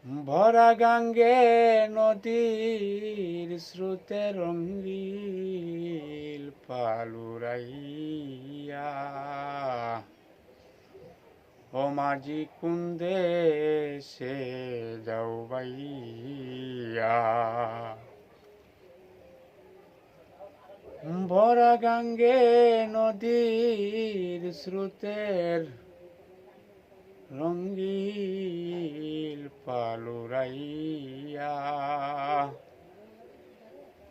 ভরা গাঙ্গে নদীর স্রোতে রঙ্গিল পালুরাইয়া ও মাঝি কুন্দে সে যাও বাইয়া ভরা গাঙ্গে নদীর স্রোতের রঙ্গিল পালুরাইয়া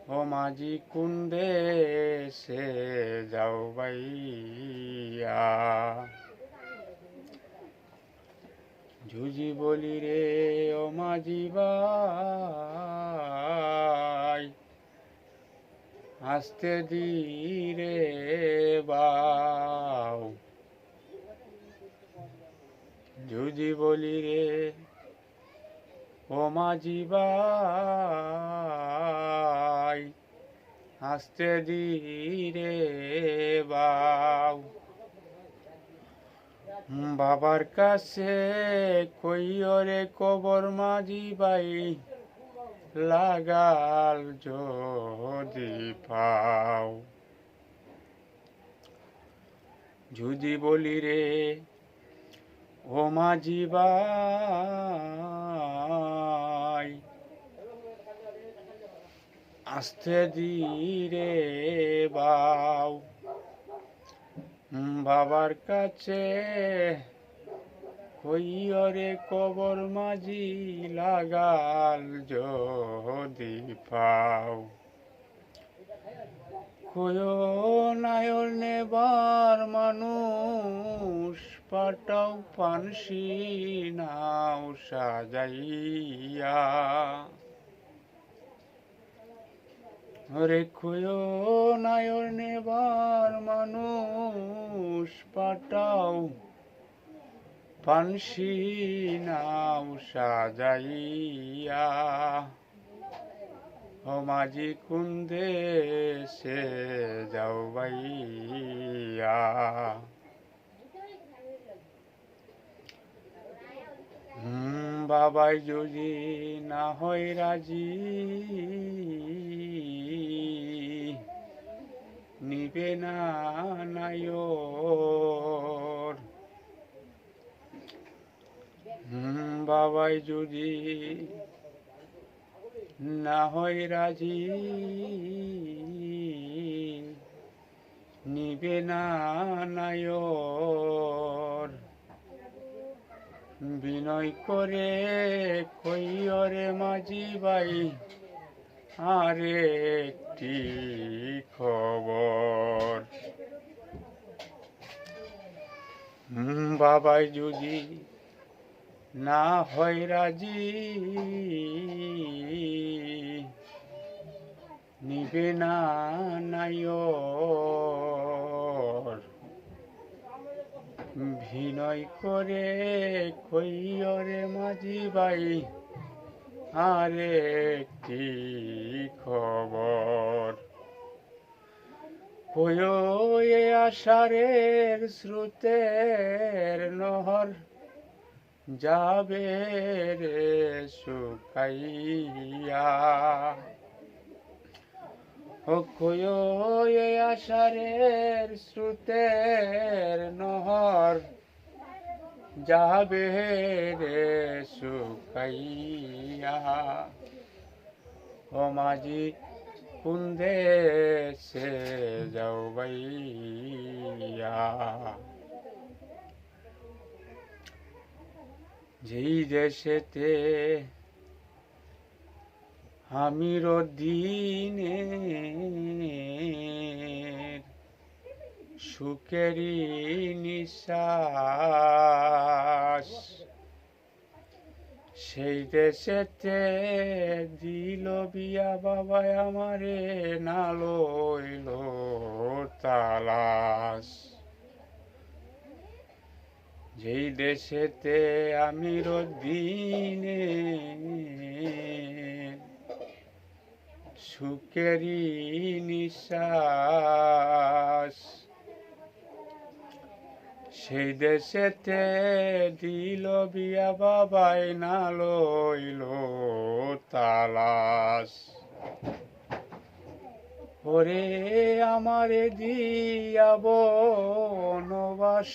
ও মাঝি কুন্দে সে যাও বাইয়া ঝুঝি বলি রে ও মাঝি ভাই আস্তে ধীরে বাও ঝুঝি বলি রে ও মাঝি ভাই আস্তে ধীরে বাও বাবার কাছে কইও রে কবর মাঝি ভাই লাগাল যদি পাও ঝুঝি বলি রে ও মাঝি ভাই আস্তে ধীরে বাও বাবার কাছে কইও রে কবর মাঝি লাগাল যদি পাও কয়ো নায়র নেবার মানুষ পাটাও পানসি নাও সাজাইয়া রে কয়ো নায়র নেবার মানুষ পাটাও পানসি নাও সাজাইয়া ও মাঝি কুন্দে সে যাও বাইয়া বাবাই যদি না হয় রাজি নিবে না নায়র বাবাই যদি না হয় রাজি নিবে না নায়র বিনয় করে কইও রে মাঝি ভাই আরেকটি খবর বাবাই যদি না হয় রাজি নিবে না নায়র বিনয় করে কইও রে মাঝি ভাই আরেকটি খবর কয়ো এ আষাঢ়ের স্রোতের নহর যাবে রে শুকাইয়া ও কয়ো এ আষাঢ়ের স্রোতের নহর যাবে রে শুকাইয়া ও মাঝি কুন্দে সে যাও বাইয়া যেই দেশেতে আমির দিনের সুখেরই নিশ্বাস সেই দেশেতে দিল বিয়া বাবা আমারে না লইল তালাশ যেই দেশেতে আমির দিনে সুখেরই নিশ্বাস সেই দেশেতে দিল বিয়া বাবাই না লইল তালাশ। ওরে আমারে দিয়া বনবাস,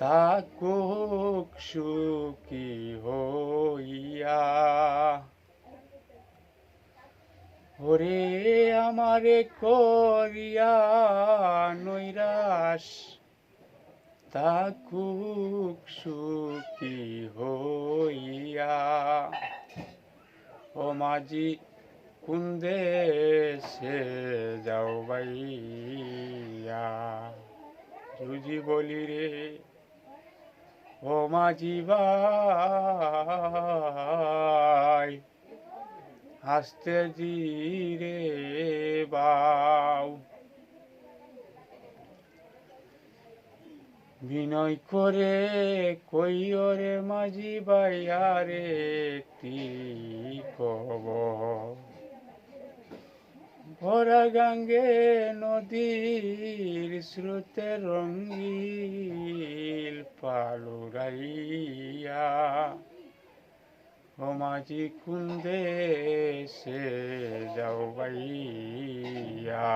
থাকুক সুখী হইয়া। ওরে আমারে করিয়া নৈরাশ, থাকুক সুখী হইয়া। ও মাঝি কোন দেশে যাও বাইয়া, জুজি বলি রে ও মাঝি ভাই, হাসতে জিরে বাউ। বিনয় করে কইও রে মাঝি ভাই আরে একটি খবর, ভরা গাঙ্গে নদীর স্রোতে রঙ্গিল পালুরাইয়া। ও মাঝি কোন দেশে যাও বাইয়া।